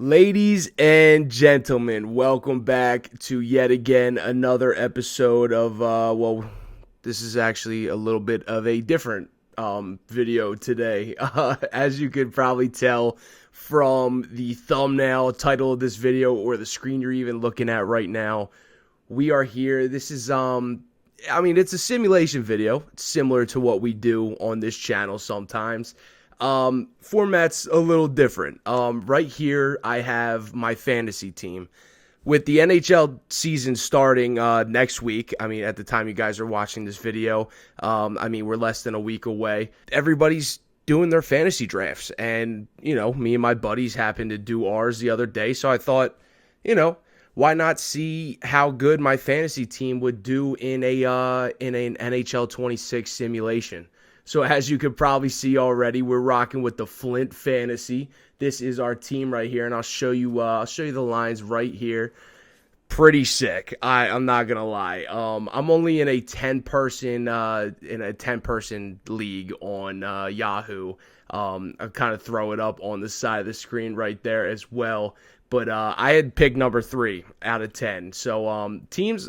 Ladies and gentlemen, welcome back to yet again another episode of, this is actually a little bit of a different video today. As you could probably tell from the thumbnail title of this video or the screen you're even looking at right now, we are here. This is, it's a simulation video. It's similar to what we do on this channel sometimes. Format's a little different. Right here, I have my fantasy team. With the NHL season starting next week, at the time you guys are watching this video, we're less than a week away. Everybody's doing their fantasy drafts, and, me and my buddies happened to do ours the other day, so I thought, why not see how good my fantasy team would do in an NHL26 simulation? So as you could probably see already, we're rocking with the Flint Fantasy. This is our team right here, and I'll show you the lines right here. Pretty sick. I'm not gonna lie. I'm only in a 10-person league on Yahoo. I'll kind of throw it up on the side of the screen right there as well. But I had picked number 3 out of 10. So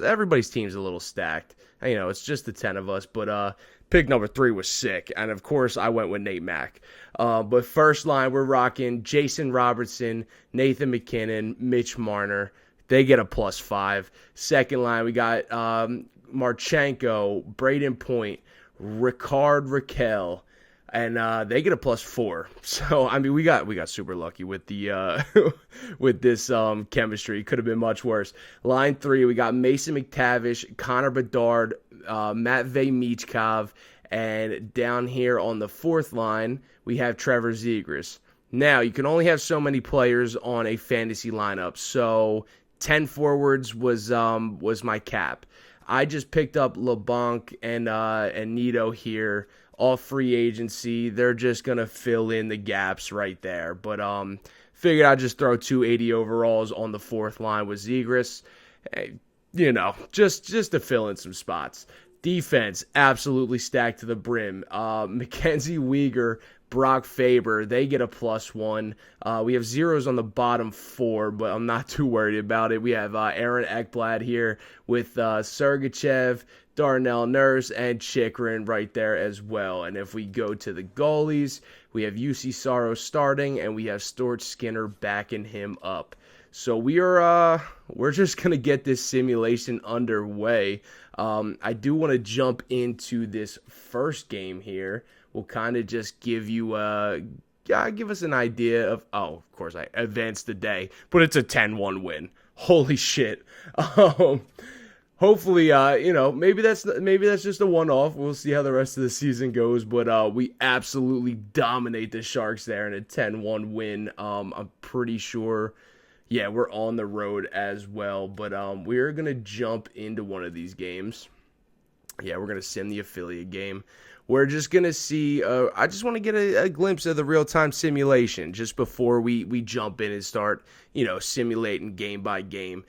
everybody's team's a little stacked. It's just the 10 of us, but pick number 3 was sick, and of course I went with Nate Mack. But first line, we're rocking Jason Robertson, Nathan McKinnon, Mitch Marner. They get a +5. Second line, we got Marchenko, Braden Point, Ricard Raquel, and they get a +4. So we got super lucky with the with this chemistry. Could have been much worse. Line 3, we got Mason McTavish, Connor Bedard, Matvey Michkov, and down here on the 4th line, we have Trevor Zegras. Now, you can only have so many players on a fantasy lineup, so 10 forwards was my cap. I just picked up LeBlanc and Nito here, all free agency. They're just gonna fill in the gaps right there. But figured I'd just throw 280 overalls on the 4th line with Zegras. Just to fill in some spots. Defense, absolutely stacked to the brim. Mackenzie Weegar, Brock Faber, they get a +1. We have zeros on the bottom 4, but I'm not too worried about it. We have Aaron Ekblad here with Sergachev, Darnell Nurse, and Chikrin right there as well. And if we go to the goalies, we have UC Saros starting, and we have Stuart Skinner backing him up. So we're just gonna get this simulation underway. I do want to jump into this first game here. We'll kind of just give us an idea of. Oh, of course, I advanced the day, but it's a 10-1 win. Holy shit! Hopefully, maybe that's just a one-off. We'll see how the rest of the season goes. But we absolutely dominate the Sharks there in a 10-1 win. I'm pretty sure. Yeah, we're on the road as well, but we're going to jump into one of these games. Yeah, we're going to sim the affiliate game. We're just going to see, I just want to get a glimpse of the real-time simulation just before we jump in and start, simulating game by game.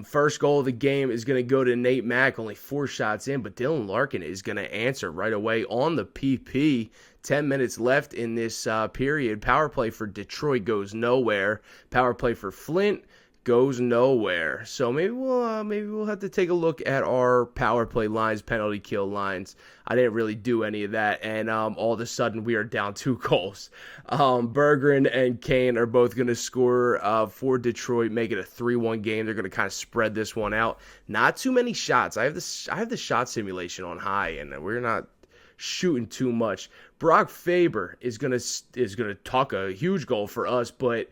First goal of the game is going to go to Nate Mack, only 4 shots in, but Dylan Larkin is going to answer right away on the PP. 10 minutes left in this period. Power play for Detroit goes nowhere. Power play for Flint goes nowhere. So maybe we'll have to take a look at our power play lines, penalty kill lines. I didn't really do any of that, and all of a sudden we are down 2 goals. Berggren and Kane are both going to score for Detroit, make it a 3-1 game. They're going to kind of spread this one out. Not too many shots. I have the shot simulation on high, and we're not shooting too much. Brock Faber is gonna tuck a huge goal for us, but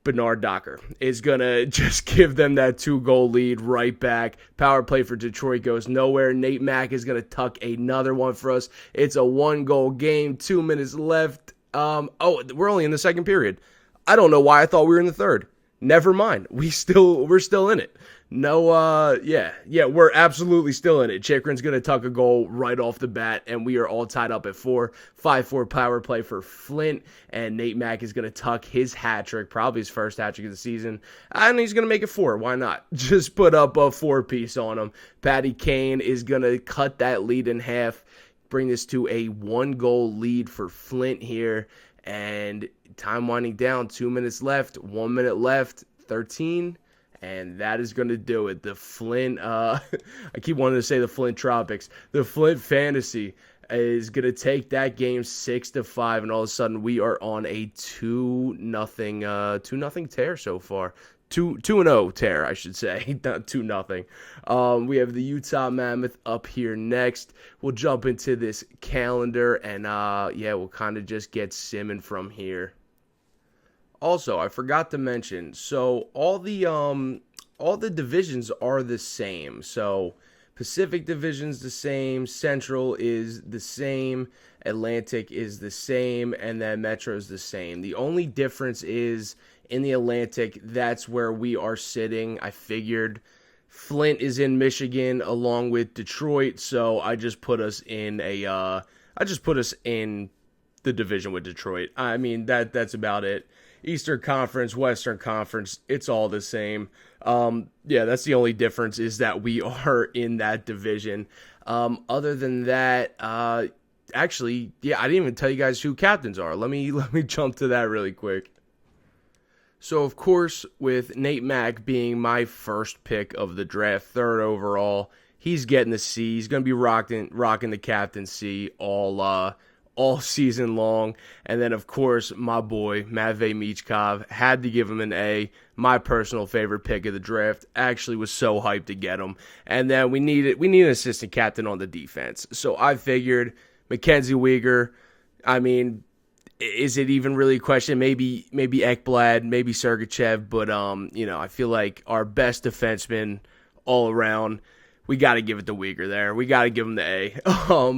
Bernard Docker is gonna just give them that 2-goal lead right back. Power play for Detroit goes nowhere. Nate Mack is gonna tuck another one for us. It's a 1-goal game. 2 minutes left. We're only in the second period. I don't know why I thought we were in the third. Never mind. We're still in it. No, we're absolutely still in it. Chikrin's going to tuck a goal right off the bat, and we are all tied up at 4. 5-4 power play for Flint, and Nate Mack is going to tuck his hat trick, probably his first hat trick of the season, and he's going to make it 4. Why not? Just put up a 4-piece on him. Patty Kane is going to cut that lead in half, bring this to a 1-goal lead for Flint here. And time winding down, 2 minutes left, 1 minute left, 13. And that is going to do it. The Flint, I keep wanting to say the Flint Tropics. The Flint Fantasy is going to take that game 6-5, and all of a sudden we are on a 2-0 tear so far. 2-0 tear, I should say, not 2-0. We have the Utah Mammoth up here next. We'll jump into this calendar, and we'll kind of just get simming from here. Also, I forgot to mention, so all the divisions are the same. So Pacific Division's the same, Central is the same, Atlantic is the same, and then Metro's the same. The only difference is in the Atlantic, that's where we are sitting. I figured Flint is in Michigan along with Detroit, so I just put us in the division with Detroit. I mean, that's about it. Eastern Conference, Western Conference, it's all the same. That's the only difference, is that we are in that division. Other than that, I didn't even tell you guys who captains are. Let me jump to that really quick. So, of course, with Nate Mack being my first pick of the draft, 3rd overall, he's getting the C. He's going to be rocking the captaincy all season long. And then, of course, my boy, Matvei Michkov, had to give him an A. My personal favorite pick of the draft. Actually was so hyped to get him. And then we need an assistant captain on the defense. So I figured Mackenzie Weegar, I mean, is it even really a question? Maybe Ekblad, maybe Sergachev, but I feel like our best defenseman all around, we got to give it to Weegar there. We got to give him the A.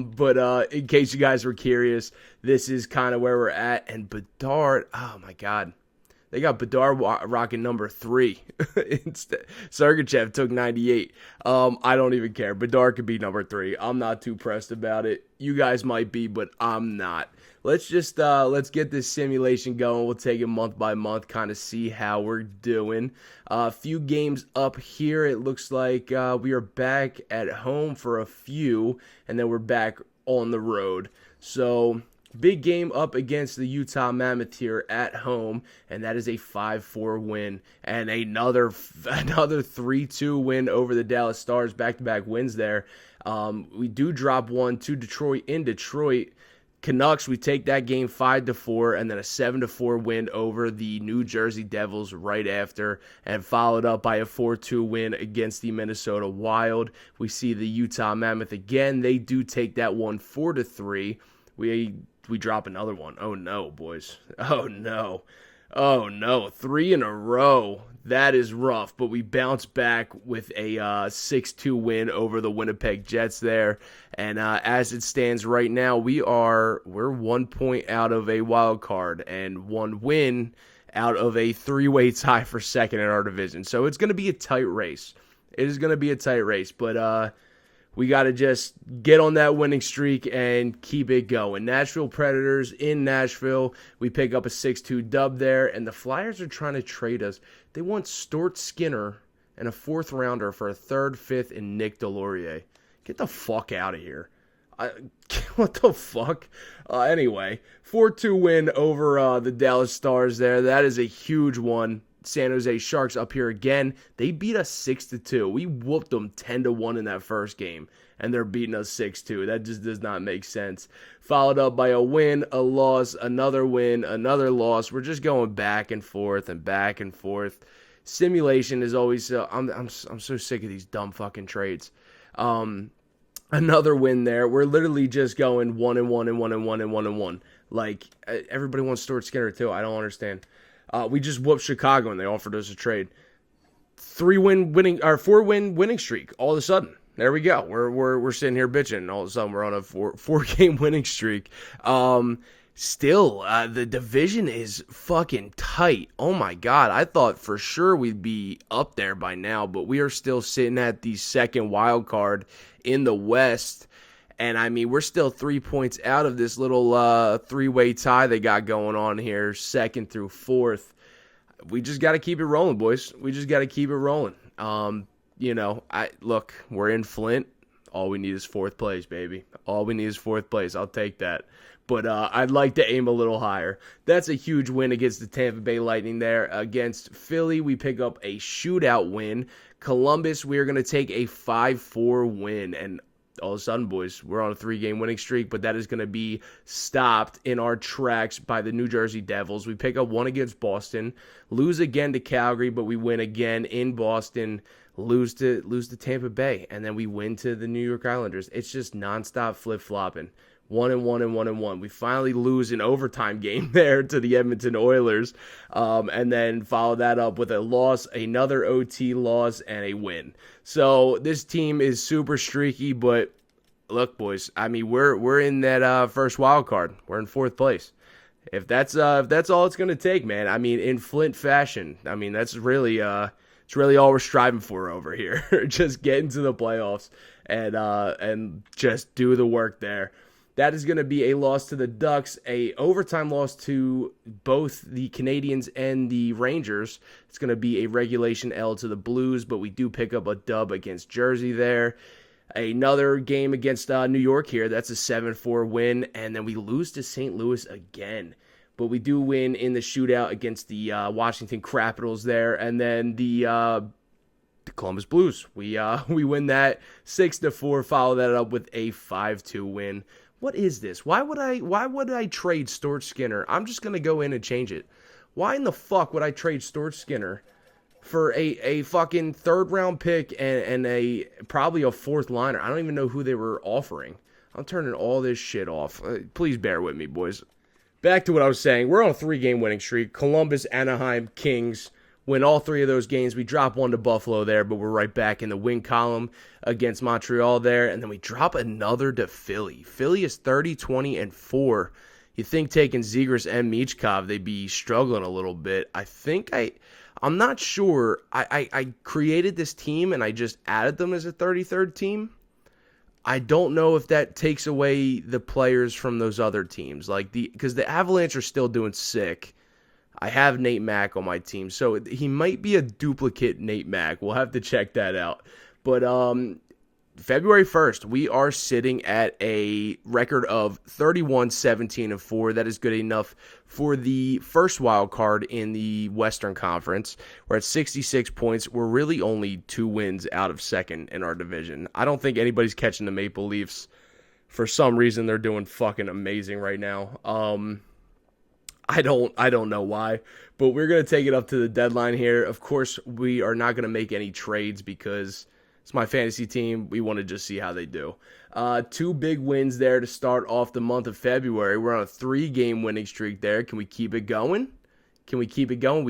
But in case you guys were curious, this is kind of where we're at. And Bedard, oh my God, they got Bedard rocking number 3. Sergachev took 98. I don't even care. Bedard could be number 3. I'm not too pressed about it. You guys might be, but I'm not. Let's get this simulation going. We'll take it month by month, kind of see how we're doing. A few games up here. It looks like we are back at home for a few, and then we're back on the road. So big game up against the Utah Mammoth here at home, and that is a 5-4 win. And another 3-2 win over the Dallas Stars, back-to-back wins there. We do drop one to Detroit in Detroit. Canucks, we take that game 5-4, and then a 7-4 win over the New Jersey Devils right after, and followed up by a 4-2 win against the Minnesota Wild. We see the Utah Mammoth again. They do take that one 4-3. We drop another one. Oh no, boys. Oh no. 3 in a row. That is rough, but we bounce back with a 6-2 win over the Winnipeg Jets there. And as it stands right now, we're 1 point out of a wild card and 1 win out of a 3-way tie for second in our division. So it's going to be a tight race. It is going to be a tight race, but we got to just get on that winning streak and keep it going. Nashville Predators in Nashville. We pick up a 6-2 dub there, and the Flyers are trying to trade us. They want Stuart Skinner and a 4th rounder for a 3rd, 5th, and Nick Delorier. Get the fuck out of here. What the fuck? Anyway, 4-2 win over the Dallas Stars there. That is a huge one. San Jose Sharks up here again. They beat us 6-2. We whooped them 10-1 in that first game, and they're beating us 6-2. That just does not make sense. Followed up by a win, a loss, another win, another loss. We're just going back and forth and back and forth. Simulation is always I'm so sick of these dumb fucking trades. Another win there. We're literally just going 1-1 and 1-1 and 1-1. Like, everybody wants Stuart Skinner too. I don't understand. We just whooped Chicago and they offered us a trade. 4-win winning streak. All of a sudden, there we go. We're sitting here bitching. And all of a sudden, we're on a four game winning streak. Still, the division is fucking tight. Oh my God, I thought for sure we'd be up there by now, but we are still sitting at the second wild card in the West. And, I mean, we're still 3 points out of this little 3-way tie they got going on here, 2nd through 4th. We just got to keep it rolling, boys. We just got to keep it rolling. Look, we're in Flint. All we need is fourth place, baby. All we need is fourth place. I'll take that. But I'd like to aim a little higher. That's a huge win against the Tampa Bay Lightning there. Against Philly, we pick up a shootout win. Columbus, we are going to take a 5-4 win. And all of a sudden, boys, we're on a 3-game winning streak, but that is going to be stopped in our tracks by the New Jersey Devils. We pick up one against Boston, lose again to Calgary, but we win again in Boston, lose to Tampa Bay, and then we win to the New York Islanders. It's just nonstop flip-flopping. 1-1 and 1-1. We finally lose an overtime game there to the Edmonton Oilers, and then follow that up with a loss, another OT loss, and a win. So this team is super streaky, but look, boys, I mean we're in that first wild card. We're in fourth place. If that's all it's gonna take, man. I mean, in Flint fashion. I mean, that's really it's really all we're striving for over here. Just get into the playoffs and just do the work there. That is going to be a loss to the Ducks, a overtime loss to both the Canadiens and the Rangers. It's going to be a regulation L to the Blues, but we do pick up a dub against Jersey there. Another game against New York here. That's a 7-4 win, and then we lose to St. Louis again. But we do win in the shootout against the Washington Capitals there, and then the Columbus Blues. We win that 6-4. Follow that up with a 5-2 win. What is this? Why would I trade Stuart Skinner? I'm just going to go in and change it. Why in the fuck would I trade Stuart Skinner for a fucking third round pick and a probably a fourth liner? I don't even know who they were offering. I'm turning all this shit off. Please bear with me, boys. Back to what I was saying. We're on a 3-game winning streak. Columbus, Anaheim, Kings win all 3 of those games. We drop one to Buffalo there, but we're right back in the win column against Montreal there. And then we drop another to Philly. Philly is 30-20-4. You think taking Zegras and Michkov, they'd be struggling a little bit. I'm not sure. I created this team and I just added them as a 33rd team. I don't know if that takes away the players from those other teams. Because the Avalanche are still doing sick. I have Nate Mack on my team, so he might be a duplicate Nate Mack. We'll have to check that out. But February 1st, we are sitting at a record of 31-17-4. That is good enough for the first wild card in the Western Conference. We're at 66 points. We're really only 2 wins out of second in our division. I don't think anybody's catching the Maple Leafs. For some reason, they're doing fucking amazing right now. I don't know why, but we're going to take it up to the deadline here. Of course, we are not going to make any trades because it's my fantasy team. We want to just see how they do. 2 big wins there to start off the month of February. We're on a 3-game winning streak there. Can we keep it going? We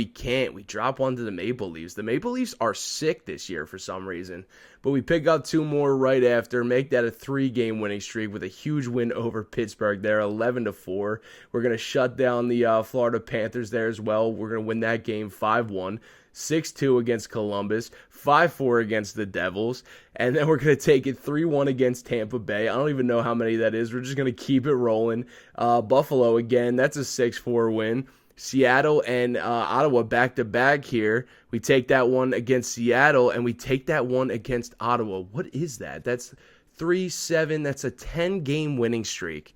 can't. We drop onto the Maple Leafs. The Maple Leafs are sick this year for some reason. But we pick up 2 more right after, make that a 3-game winning streak with a huge win over Pittsburgh there, 11-4. We're going to shut down the Florida Panthers there as well. We're going to win that game 5-1. 6-2 against Columbus, 5-4 against the Devils, and then we're going to take it 3-1 against Tampa Bay. I don't even know how many that is. We're just going to keep it rolling. Buffalo again, that's a 6-4 win. Seattle and Ottawa back-to-back here. We take that one against Seattle, and we take that one against Ottawa. What is that? That's 3-7. That's a 10-game winning streak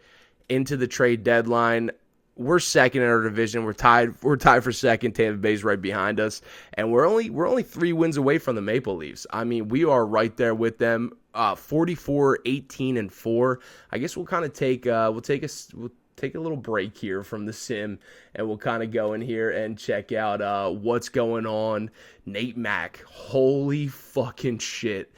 into the trade deadline. We're second in our division. We're tied for second. Tampa Bay's right behind us, and we're only 3 wins away from the Maple Leafs. I mean, we are right there with them. 44-18-4. I guess we'll kind of take take a little break here from the sim, and we'll kind of go in here and check out what's going on. Nate Mack, holy fucking shit.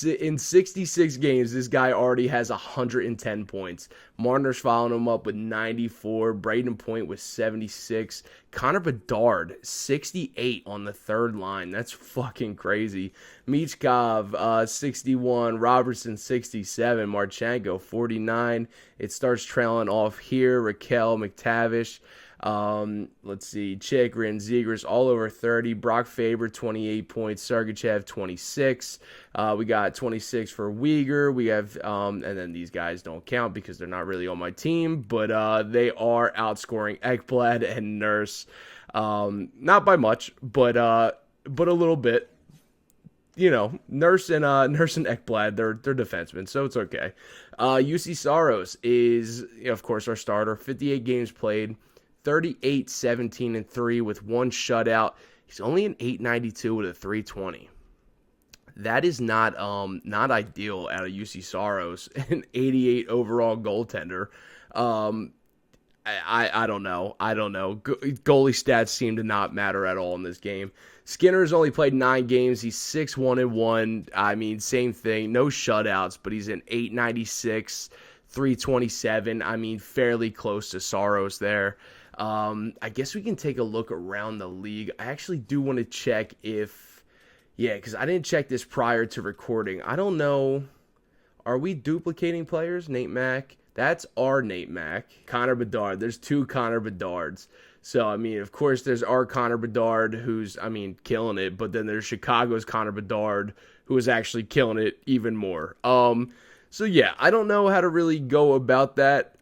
In 66 games, this guy already has 110 points. Marner's following him up with 94. Braden Point with 76. Connor Bedard, 68 on the third line. That's fucking crazy. Michkov, 61. Robertson, 67. Marchenko, 49. It starts trailing off here. Raquel, McTavish. Let's see, Chikrin, Zegras, all over 30. Brock Faber, 28 points. Sergachev, 26. We got 26 for Uyghur. We have, and then these guys don't count because they're not really on my team, but they are outscoring Ekblad and Nurse. Not by much, but a little bit. Nurse and Ekblad, they're defensemen, so it's okay. UC Saros is, of course, our starter. 58 games played, 38, 17, and 3 with one shutout. He's only an 892 with a 320. That is not ideal out of UC Saros, an 88 overall goaltender. I don't know. Goalie stats seem to not matter at all in this game. Skinner's only played 9 games. He's 6-1-1. I mean, same thing. No shutouts, but he's an 896, 327. I mean, fairly close to Saros there. I guess we can take a look around the league. I actually do want to check because I didn't check this prior to recording. I don't know. Are we duplicating players? Nate Mack. That's our Nate Mack. Connor Bedard. There's 2 Connor Bedards. So, I mean, of course, there's our Connor Bedard, who's, killing it. But then there's Chicago's Connor Bedard, who is actually killing it even more. So, yeah, I don't know how to really go about that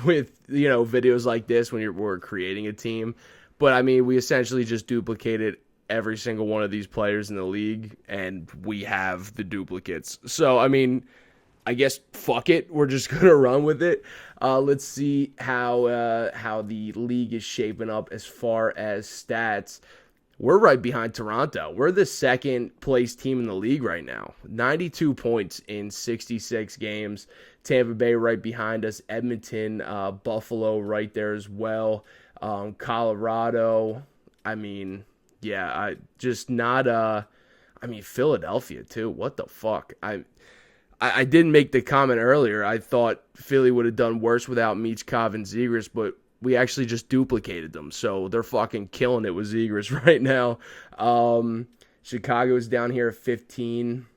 with, videos like this when we're creating a team. But, I mean, we essentially just duplicated every single one of these players in the league, and we have the duplicates. So, I mean, I guess fuck it. We're just gonna run with it. Let's see how the league is shaping up as far as stats. We're right behind Toronto. We're the second place team in the league right now. 92 points in 66 games. Tampa Bay right behind us. Edmonton, Buffalo right there as well. Colorado. Philadelphia too. What the fuck? I didn't make the comment earlier. I thought Philly would have done worse without Michy and Zegras, but we actually just duplicated them. So they're fucking killing it with Zegras right now. Chicago's down here at 15.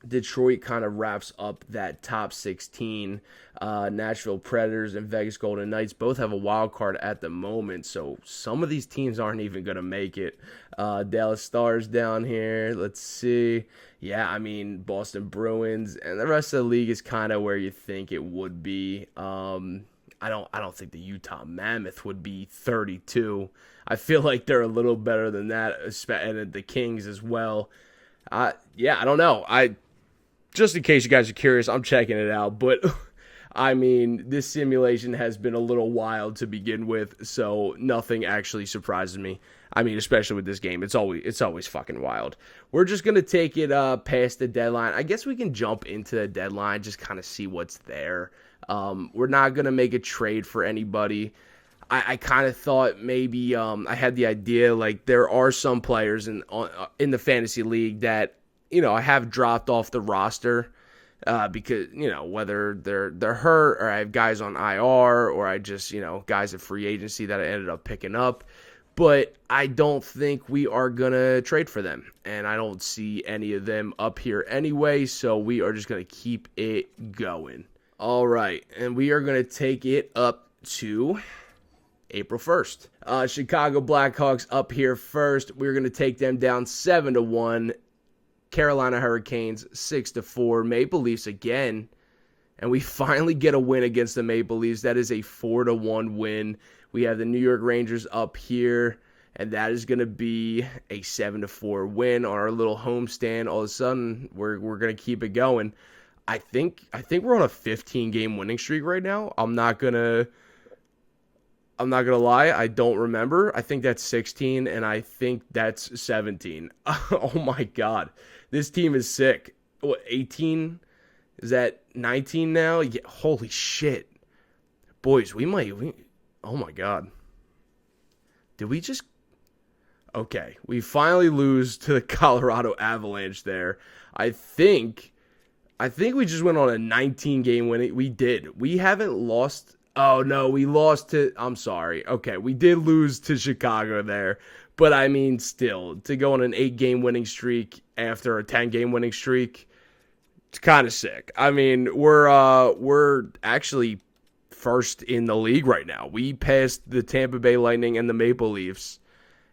Detroit kind of wraps up that top 16. Nashville Predators and Vegas Golden Knights both have a wild card at the moment, so some of these teams aren't even going to make it. Dallas Stars down here. Let's see. Yeah, Boston Bruins and the rest of the league is kind of where you think it would be. I don't think the Utah Mammoth would be 32. I feel like they're a little better than that, and the Kings as well. I don't know. Just in case you guys are curious, I'm checking it out. But, this simulation has been a little wild to begin with, so nothing actually surprises me. Especially with this game. It's always fucking wild. We're just going to take it past the deadline. I guess we can jump into the deadline, just kind of see what's there. We're not going to make a trade for anybody. I kind of thought maybe I had the idea, like, there are some players in the fantasy league that, I have dropped off the roster because, whether they're hurt or I have guys on IR or I just, guys at free agency that I ended up picking up. But I don't think we are going to trade for them. And I don't see any of them up here anyway, so we are just going to keep it going. All right, and we are going to take it up to April 1st. Chicago Blackhawks up here first. We're going to take them down 7-1. Carolina Hurricanes 6-4. Maple Leafs again. And we finally get a win against the Maple Leafs. That is a 4-1 win. We have the New York Rangers up here, and that is going to be a 7-4 win on our little homestand. All of a sudden, we're going to keep it going. I think we're on a 15-game winning streak right now. I'm not gonna lie. I don't remember. I think that's 16, and I think that's 17. Oh my god, this team is sick. What, 18? Is that 19 now? Yeah, holy shit, boys. Oh my god. Did we just... Okay, we finally lose to the Colorado Avalanche there. I think we just went on a 19-game winning. We did. We haven't lost... Oh, no, we lost to... I'm sorry. Okay, we did lose to Chicago there. But, still, to go on an 8-game winning streak after a 10-game winning streak, it's kind of sick. We're actually first in the league right now. We passed the Tampa Bay Lightning and the Maple Leafs,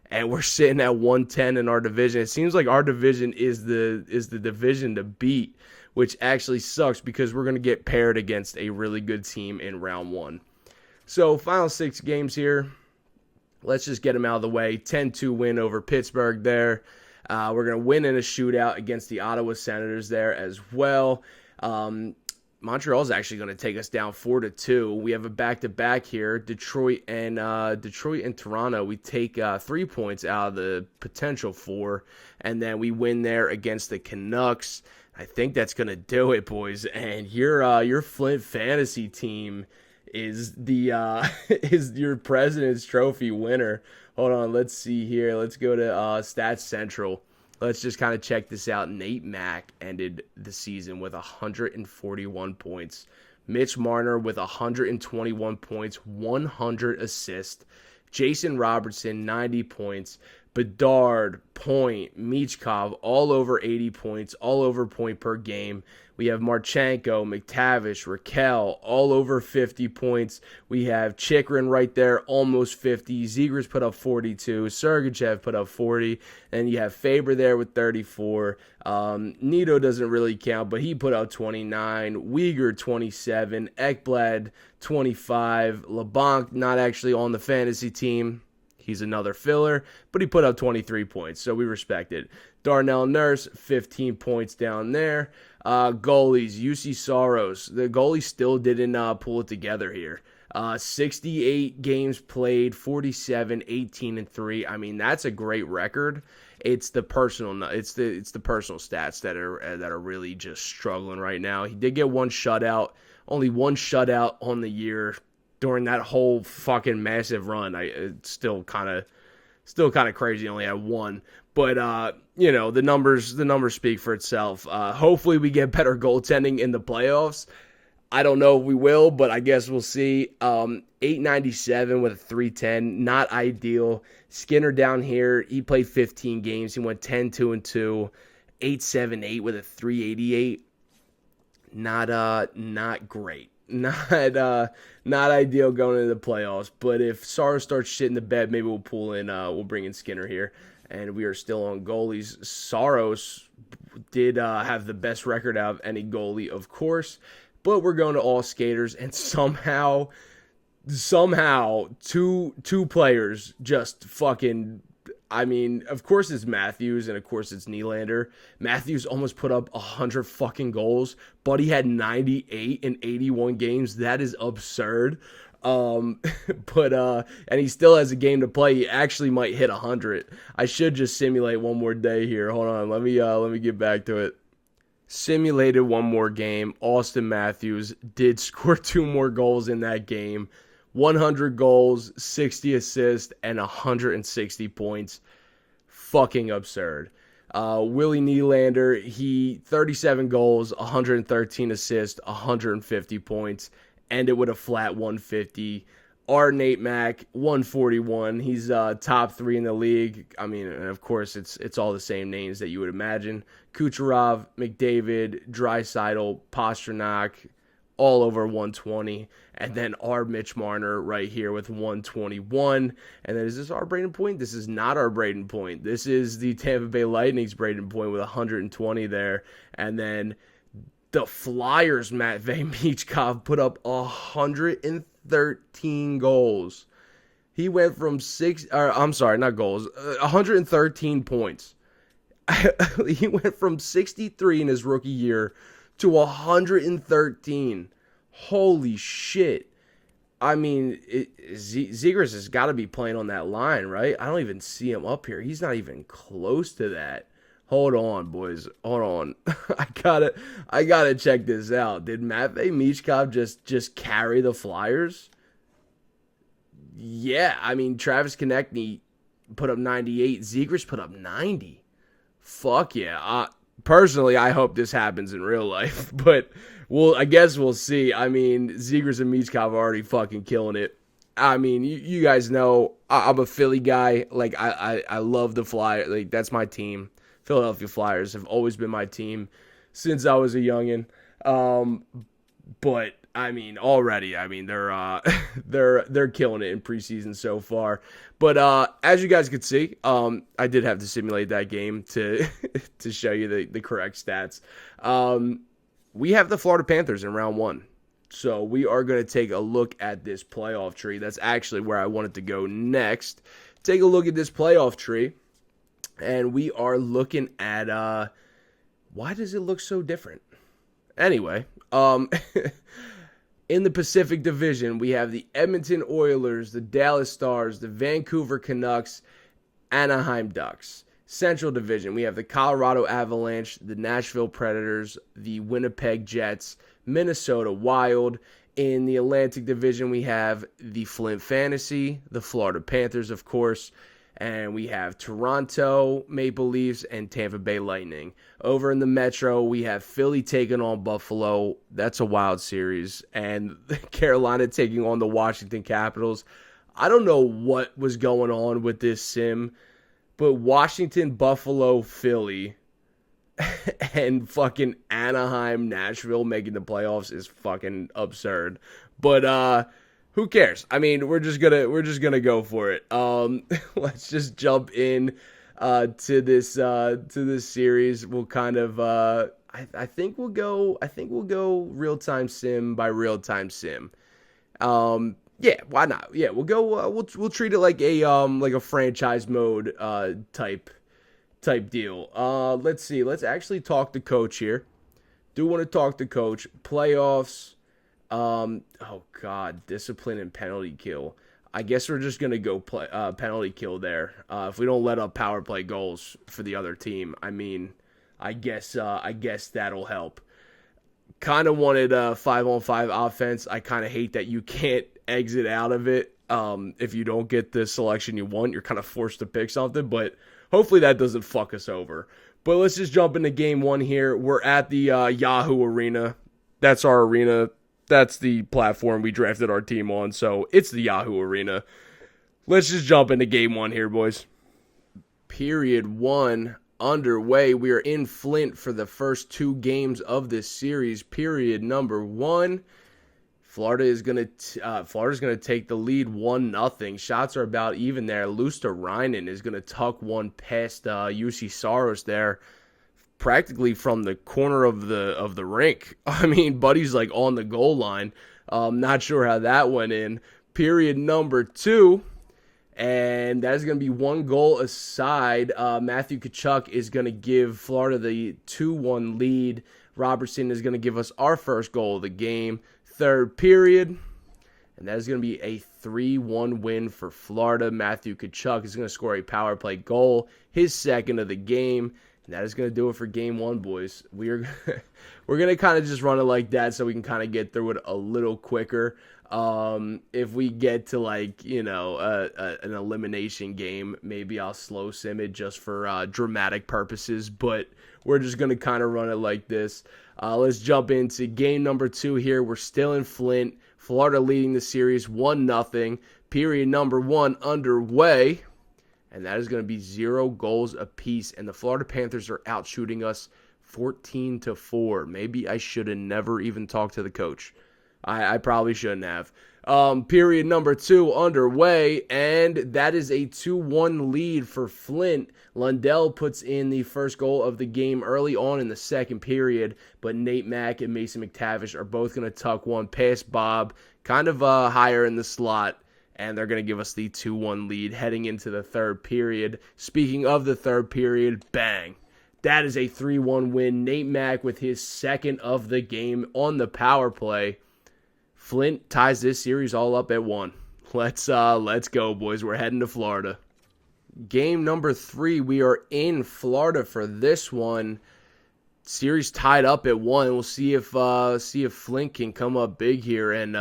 and we're sitting at 110 in our division. It seems like our division is the division to beat, which actually sucks because we're going to get paired against a really good team in round 1. So, final 6 games here. Let's just get them out of the way. 10-2 win over Pittsburgh there. We're going to win in a shootout against the Ottawa Senators there as well. Montreal's actually going to take us down 4-2. We have a back-to-back here. Detroit and Toronto. We take 3 points out of the potential 4, and then we win there against the Canucks. I think that's going to do it, boys. And your Flint fantasy team is is your President's Trophy winner. Hold on, let's see here. Let's go to Stats Central. Let's just kind of check this out. Nate Mack ended the season with 141 points. Mitch Marner with 121 points, 100 assists. Jason Robertson, 90 points. Bedard, Point, Michkov, all over 80 points, all over point per game. We have Marchenko, McTavish, Raquel, all over 50 points. We have Chikrin right there, almost 50. Zegras put up 42. Sergachev put up 40. And you have Faber there with 34. Nito doesn't really count, but he put up 29. Uyghur, 27. Ekblad, 25. LeBlanc, not actually on the fantasy team. He's another filler, but he put up 23 points, so we respect it. Darnell Nurse, 15 points down there. Goalies, UC Soros. The goalie still didn't pull it together here. 68 games played, 47, 18, and 3. I mean, that's a great record. It's the personal stats that are really just struggling right now. He did get one shutout, only one shutout on the year. During that whole fucking massive run, it's still kind of crazy. Only had one, but the numbers speak for itself. Hopefully, we get better goaltending in the playoffs. I don't know if we will, but I guess we'll see. 897 with a 310, not ideal. Skinner down here, he played 15 games. He went 10-2-2, 878 with a 388. Not great. Not ideal going into the playoffs, but if Saros starts shitting the bed, maybe we'll bring in Skinner here, and we are still on goalies. Saros did have the best record out of any goalie, of course, but we're going to all skaters, and somehow two players just fucking. I mean, of course it's Matthews, and of course it's Nylander. Matthews almost put up 100 fucking goals, but he had 98 in 81 games. That is absurd. And he still has a game to play. He actually might hit 100. I should just simulate one more day here. Hold on, let me get back to it. Simulated one more game. Austin Matthews did score 2 more goals in that game. 100 goals, 60 assists, and 160 points. Fucking absurd. Willie Nylander, he 37 goals, 113 assists, 150 points, ended with a flat 150. Our Nate Mack, 141. He's top 3 in the league. I mean, and of course, it's all the same names that you would imagine. Kucherov, McDavid, Draisaitl, Pastrnak, all over 120, and then our Mitch Marner right here with 121. And then is this our Braden Point? This is not our Braden Point. This is the Tampa Bay Lightning's Braden Point with 120 there. And then the Flyers, Matvei Michkov, put up 113 goals. He went from 113 points. He went from 63 in his rookie year to 113. Holy shit. I mean, Zegras has got to be playing on that line, right? I don't even see him up here. He's not even close to that. Hold on, boys. Hold on. I gotta check this out. Did Matvei Michkov just carry the Flyers? Yeah, I mean, Travis Konechny put up 98. Zegras put up 90. Fuck yeah. Personally, I hope this happens in real life, but I guess we'll see. I mean, Zegras and Michkov are already fucking killing it. I mean, you guys know I'm a Philly guy. Like, I love the Flyers. Like, that's my team. Philadelphia Flyers have always been my team since I was a youngin'. But I mean, already, I mean, they're killing it in preseason so far. But as you guys could see, I did have to simulate that game to to show you the correct stats. We have the Florida Panthers in round 1. So we are going to take a look at this playoff tree. That's actually where I wanted to go next. Take a look at this playoff tree. And we are looking at why does it look so different? Anyway, in the Pacific Division, we have the Edmonton Oilers, the Dallas Stars, the Vancouver Canucks, Anaheim Ducks. Central Division, we have the Colorado Avalanche, the Nashville Predators, the Winnipeg Jets, Minnesota Wild. In the Atlantic Division, we have the Flint Fantasy, the Florida Panthers, of course, and we have Toronto Maple Leafs and Tampa Bay Lightning. Over in the Metro, we have Philly taking on Buffalo. That's a wild series. And Carolina taking on the Washington Capitals. I don't know what was going on with this sim, but Washington, Buffalo, Philly, and fucking Anaheim, Nashville making the playoffs is fucking absurd. But who cares? I mean, we're just gonna go for it. Let's just jump in to this series. We'll kind of I think we'll go real time sim by real time sim. Yeah, why not? Yeah, we'll go. We'll treat it like a franchise mode type deal. Let's see. Let's actually talk to coach here. Do want to talk to coach. Playoffs. Oh God, discipline and penalty kill. I guess we're just gonna go penalty kill there. If we don't let up power play goals for the other team, I mean, I guess that'll help. Kind of wanted a 5-on-5 offense. I kind of hate that you can't exit out of it. If you don't get the selection you want, you're kind of forced to pick something. But hopefully that doesn't fuck us over. But let's just jump into game one here. We're at the Yahoo Arena. That's our arena. That's the platform we drafted our team on. So it's the Yahoo Arena. Let's just jump into game one here, boys. Period one underway. We are in Flint for the first two games of this series. Period number one. Florida's gonna take the lead 1-0. Shots are about even there. Luosterainen is gonna tuck one past UC Saros there, practically from the corner of the rink. I mean, Buddy's like on the goal line. Not sure how that went in. Period number two. And that is going to be one goal aside. Matthew Tkachuk is going to give Florida the 2-1 lead. Robertson is going to give us our first goal of the game. Third period. And that is going to be a 3-1 win for Florida. Matthew Tkachuk is going to score a power play goal, his second of the game. And that is going to do it for game one, boys. We're going to kind of just run it like that so we can kind of get through it a little quicker. If we get to an elimination game, maybe I'll slow sim it just for dramatic purposes, but we're just going to kind of run it like this. Let's jump into game number two here. We're still in Flint. Florida leading the series 1-0. Period number one underway. And that is going to be 0 goals apiece. And the Florida Panthers are out shooting us 14-4. Maybe I should have never even talked to the coach. I probably shouldn't have. Period number two underway, and that is a 2-1 lead for Flint. Lundell puts in the first goal of the game early on in the second period, but Nate Mack and Mason McTavish are both going to tuck one past Bob, kind of higher in the slot, and they're going to give us the 2-1 lead heading into the third period. Speaking of the third period, bang. That is a 3-1 win. Nate Mack with his second of the game on the power play. Flint ties this series all up at 1. Let's go, boys. We're heading to Florida. Game number 3, we are in Florida for this one. Series tied up at 1. We'll see if Flint can come up big here and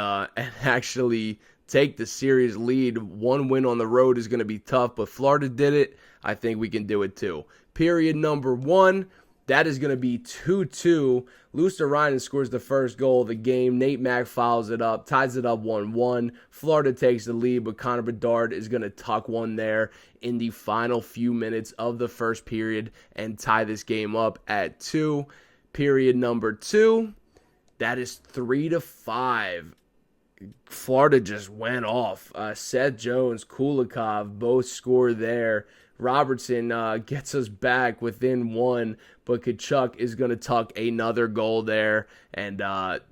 actually take the series lead. One win on the road is going to be tough, but Florida did it. I think we can do it too. Period number 1. That is going to be 2-2. Luosterainen scores the first goal of the game. Nate Mack fouls it up, ties it up 1-1. Florida takes the lead, but Connor Bedard is going to tuck one there in the final few minutes of the first period and tie this game up at 2. Period number 2. That is 3-5. Florida just went off. Seth Jones, Kulikov both score there. Robertson gets us back within 1, but Tkachuk is going to tuck another goal there, and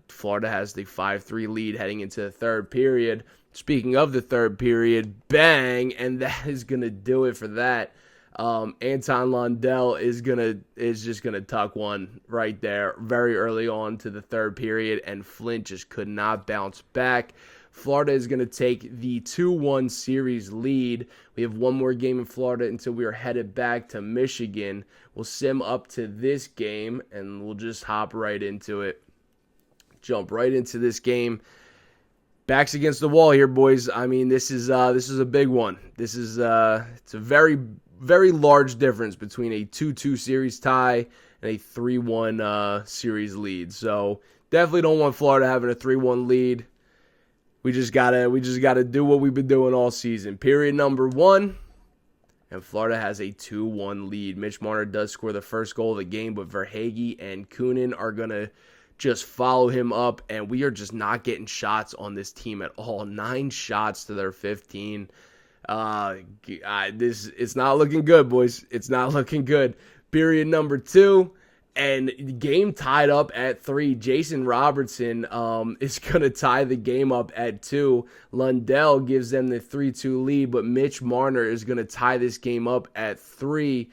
Florida has the 5-3 lead heading into the third period. Speaking of the third period, bang, and that is going to do it for that. Anton Lundell is just gonna tuck one right there very early on to the third period, and Flint just could not bounce back. Florida is going to take the 2-1 series lead. We have one more game in Florida until we are headed back to Michigan. We'll sim up to this game, and we'll just hop right into it. Jump right into this game. Backs against the wall here, boys. I mean, this is a big one. This is it's a very, very large difference between a 2-2 series tie and a 3-1 series lead. So definitely don't want Florida having a 3-1 lead. We just gotta do what we've been doing all season. Period number 1, and Florida has a 2-1 lead. Mitch Marner does score the first goal of the game, but Verhaeghe and Kunin are gonna just follow him up, and we are just not getting shots on this team at all. 9 shots to their 15. It's not looking good, boys. It's not looking good. Period number 2. And game tied up at 3. Jason Robertson is going to tie the game up at 2. Lundell gives them the 3-2 lead, but Mitch Marner is going to tie this game up at 3.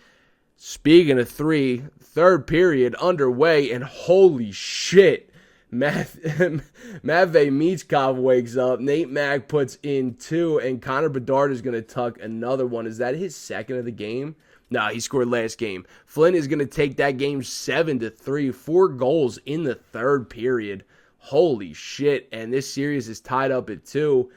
Speaking of 3, third period underway, and holy shit, Matvey Michkov wakes up. Nate Mag puts in 2, and Connor Bedard is going to tuck another one. Is that his second of the game? No, he scored last game. Flint is going to take that game 7-3, 4 goals in the third period. Holy shit, and this series is tied up at 2.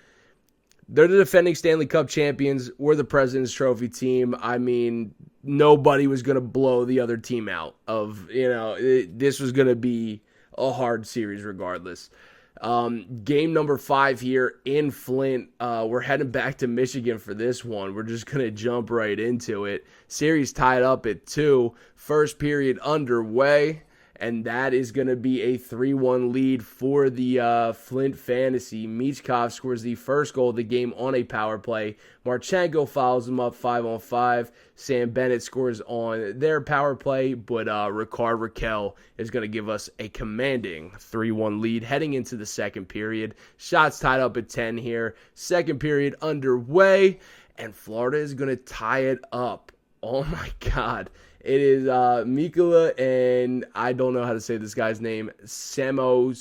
They're the defending Stanley Cup champions. We're the President's Trophy team. I mean, nobody was going to blow the other team out of, this was going to be a hard series regardless. Game number 5 here in Flint. We're heading back to Michigan for this one. We're just going to jump right into it. Series tied up at 2. First period underway. And that is going to be a 3-1 lead for the Flint Fantasy. Michkov scores the first goal of the game on a power play. Marchenko follows him up 5-on-5. Sam Bennett scores on their power play, but Ricard Raquel is going to give us a commanding 3-1 lead heading into the second period. Shots tied up at 10 here. Second period underway, and Florida is going to tie it up. Oh my God. It is Mikola, and I don't know how to say this guy's name, Samo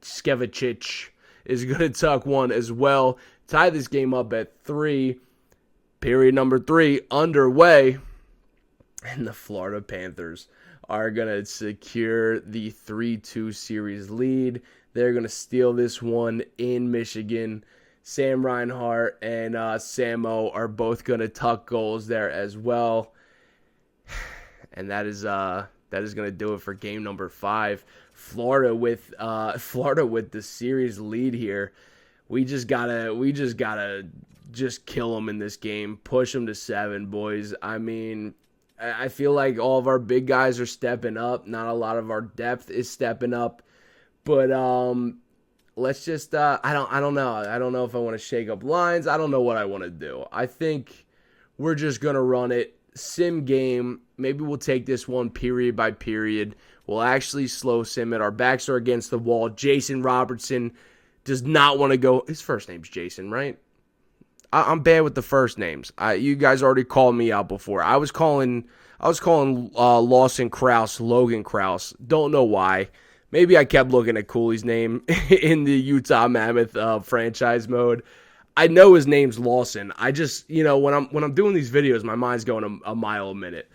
Skevicic is going to tuck one as well. Tie this game up at 3. Period number 3 underway. And the Florida Panthers are going to secure the 3-2 series lead. They're going to steal this one in Michigan. Sam Reinhart and Samo are both going to tuck goals there as well. And that is going to do it for game number 5. Florida with the series lead here. We just gotta kill them in this game. Push them to 7, boys. I mean, I feel like all of our big guys are stepping up. Not a lot of our depth is stepping up. But let's just I don't know. I don't know if I want to shake up lines. I don't know what I want to do. I think we're just gonna run it. Sim game. Maybe we'll take this one period by period. We'll actually slow sim it. Our backs are against the wall. Jason Robertson does not want to go. His first name's Jason, right? I'm bad with the first names. You guys already called me out before. I was calling Lawson Krause Logan Krause. Don't know why. Maybe I kept looking at Cooley's name in the Utah Mammoth franchise mode. I know his name's Lawson. I just, when I'm doing these videos, my mind's going a mile a minute.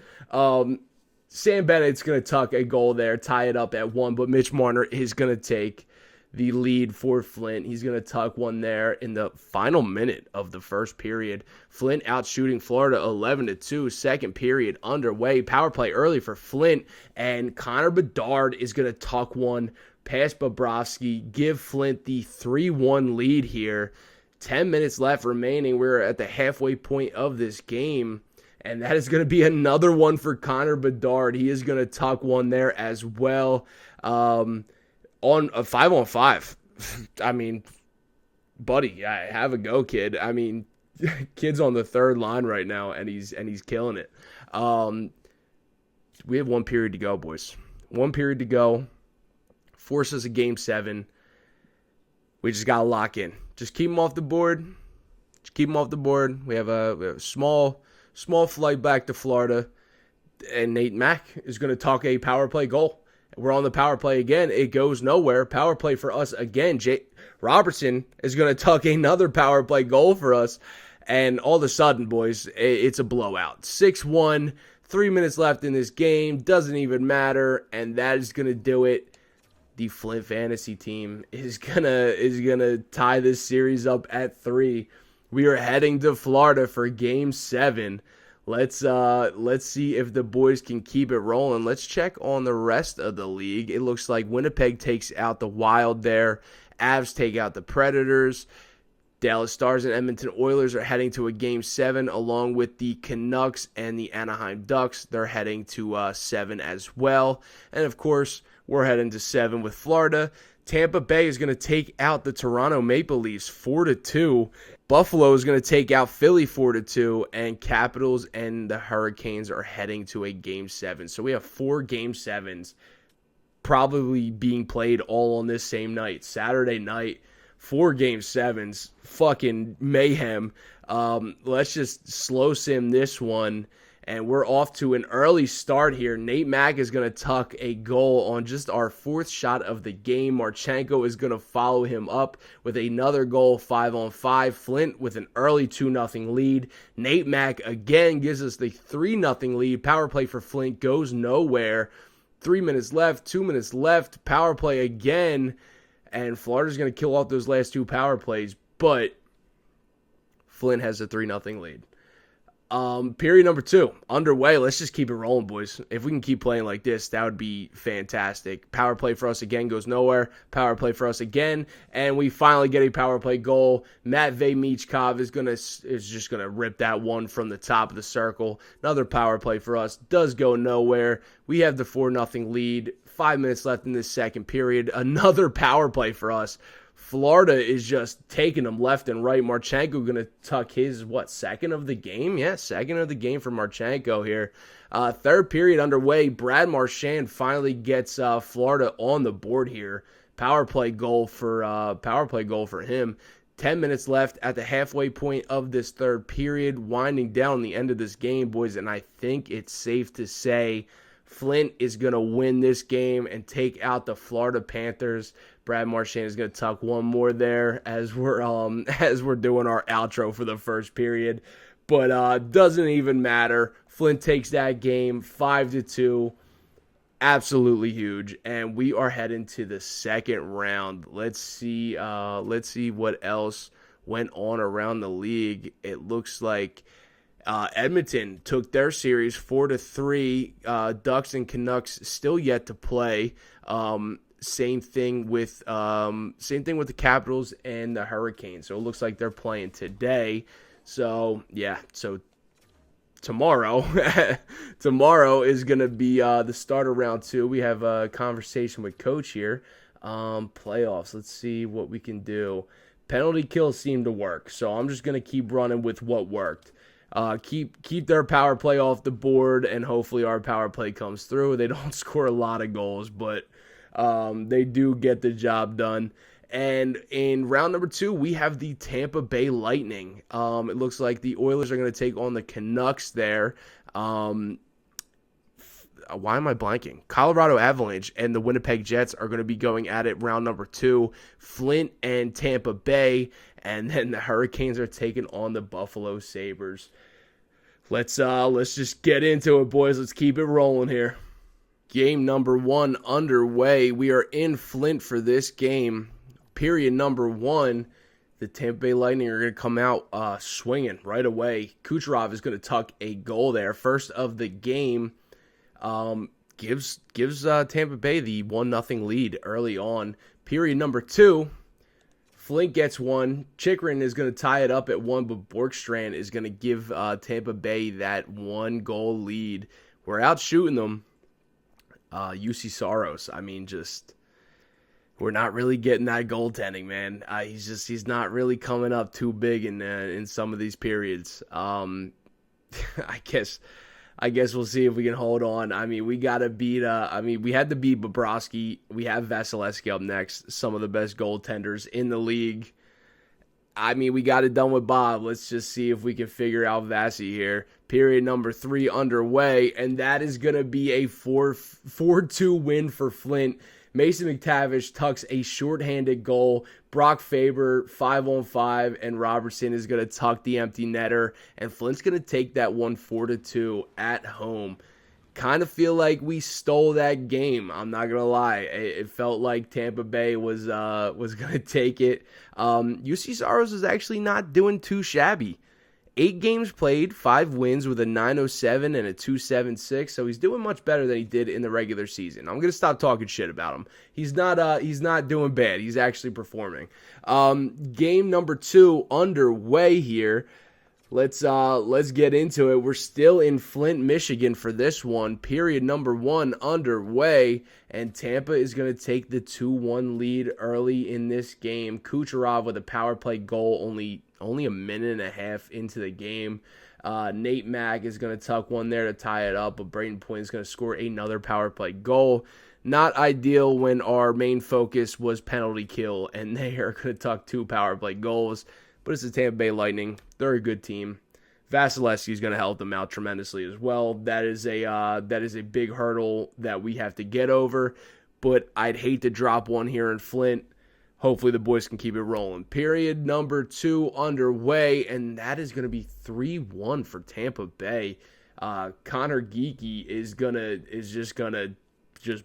Sam Bennett's going to tuck a goal there, tie it up at 1, but Mitch Marner is going to take the lead for Flint. He's going to tuck one there in the final minute of the first period. Flint out shooting Florida 11-2. Second period underway. Power play early for Flint, and Connor Bedard is going to tuck one past Bobrovsky, give Flint the 3-1 lead here. 10 minutes left remaining. We're at the halfway point of this game, and that is going to be another one for Connor Bedard. He is going to tuck one there as well. On a 5-on-5. I mean, buddy, have a go, kid. I mean, kid's on the third line right now, and he's killing it. We have 1 period to go, boys. 1 period to go. Force us a game 7. We just got to lock in. Just keep them off the board. We have a small Small flight back to Florida, and Nate Mack is going to tuck a power play goal. We're on the power play again. It goes nowhere. Power play for us again. Robertson is going to tuck another power play goal for us. And all of a sudden, boys, it's a blowout. 6-1, 3 minutes left in this game. Doesn't even matter. And that is going to do it. The Flint Fantasy team is gonna tie this series up at 3. We are heading to Florida for Game 7. Let's see if the boys can keep it rolling. Let's check on the rest of the league. It looks like Winnipeg takes out the Wild there. Avs take out the Predators. Dallas Stars and Edmonton Oilers are heading to a Game 7, along with the Canucks and the Anaheim Ducks. They're heading to 7 as well. And, of course, we're heading to 7 with Florida. Tampa Bay is going to take out the Toronto Maple Leafs 4-2. Buffalo is going to take out Philly 4-2. And Capitals and the Hurricanes are heading to a Game 7. So we have 4 Game 7s probably being played all on this same night, Saturday night. 4 Game 7s, fucking mayhem. Let's just slow sim this one, and we're off to an early start here. Nate Mack is going to tuck a goal on just our 4th shot of the game. Marchenko is going to follow him up with another goal, 5-on-5. Flint with an early 2-0 lead. Nate Mack again gives us the 3-0 lead. Power play for Flint goes nowhere. 3 minutes left, 2 minutes left. Power play again. And Florida's going to kill off those last 2 power plays, but Flint has a 3-0 lead. Period number 2, underway. Let's just keep it rolling, boys. If we can keep playing like this, that would be fantastic. Power play for us again goes nowhere. Power play for us again, and we finally get a power play goal. Matvei Michkov is just gonna rip that one from the top of the circle. Another power play for us does go nowhere. We have the 4-0 lead. 5 minutes left in this second period. Another power play for us. Florida is just taking them left and right. Marchenko going to tuck his, second of the game? Yeah, second of the game for Marchenko here. Third period underway. Brad Marchand finally gets Florida on the board here. Power play goal for him. 10 minutes left at the halfway point of this third period. Winding down the end of this game, boys, and I think it's safe to say Flint is going to win this game and take out the Florida Panthers. Brad Marchand is going to tuck one more there as we're doing our outro for the first period. But doesn't even matter. Flint takes that game 5-2. Absolutely huge. And we are heading to the second round. Let's see what else went on around the league. It looks like Edmonton took their series 4-3. Ducks and Canucks still yet to play. Same thing with the Capitals and the Hurricanes. So it looks like they're playing today. So yeah. So tomorrow is gonna be the start of round 2. We have a conversation with Coach here. Playoffs. Let's see what we can do. Penalty kills seem to work. So I'm just gonna keep running with what worked. Keep their power play off the board, and hopefully our power play comes through. They don't score a lot of goals, but they do get the job done. And in round number 2, we have the Tampa Bay Lightning. It looks like the Oilers are going to take on the Canucks there. Why am I blanking? Colorado Avalanche and the Winnipeg Jets are going to be going at it round number 2. Flint and Tampa Bay. And then the Hurricanes are taking on the Buffalo Sabres. Let's just get into it, boys. Let's keep it rolling here. Game number 1 underway. We are in Flint for this game. Period number 1. The Tampa Bay Lightning are going to come out swinging right away. Kucherov is going to tuck a goal there. First of the game. Gives Tampa Bay the 1-0 lead early on. Period number 2. Flint gets one. Chikrin is going to tie it up at 1, but Borkstrand is going to give Tampa Bay that 1-goal lead. We're out shooting them. UC Saros, I mean, just we're not really getting that goaltending, man. He's not really coming up too big in some of these periods. I guess we'll see if we can hold on. I mean, we got to beat we had to beat Bobrovsky. We have Vasilevsky up next, some of the best goaltenders in the league. I mean, we got it done with Bob. Let's just see if we can figure out Vasi here. Period number 3 underway, and that is going to be a 4-2 win for Flint. Mason McTavish tucks a shorthanded goal. Brock Faber, 5-on-5, and Robertson is going to tuck the empty netter, and Flint's going to take that one 4-2 at home. Kind of feel like we stole that game. I'm not gonna lie. It felt like Tampa Bay was gonna take it. UC Saros is actually not doing too shabby. 8 games played, 5 wins with a 907 and a 276. So he's doing much better than he did in the regular season. I'm gonna stop talking shit about him. He's not doing bad. He's actually performing. Game number 2 underway here. Let's get into it. We're still in Flint, Michigan for this one. Period number 1 underway, and Tampa is going to take the 2-1 lead early in this game. Kucherov with a power play goal only a minute and a half into the game. Nate Mack is going to tuck one there to tie it up, but Brayden Point is going to score another power play goal. Not ideal when our main focus was penalty kill, and they are going to tuck 2 power play goals. But it's the Tampa Bay Lightning. They're a good team. Vasilevsky is going to help them out tremendously as well. That is a big hurdle that we have to get over. But I'd hate to drop one here in Flint. Hopefully the boys can keep it rolling. Period number 2 underway, and that is going to be 3-1 for Tampa Bay. Connor Geeky is just gonna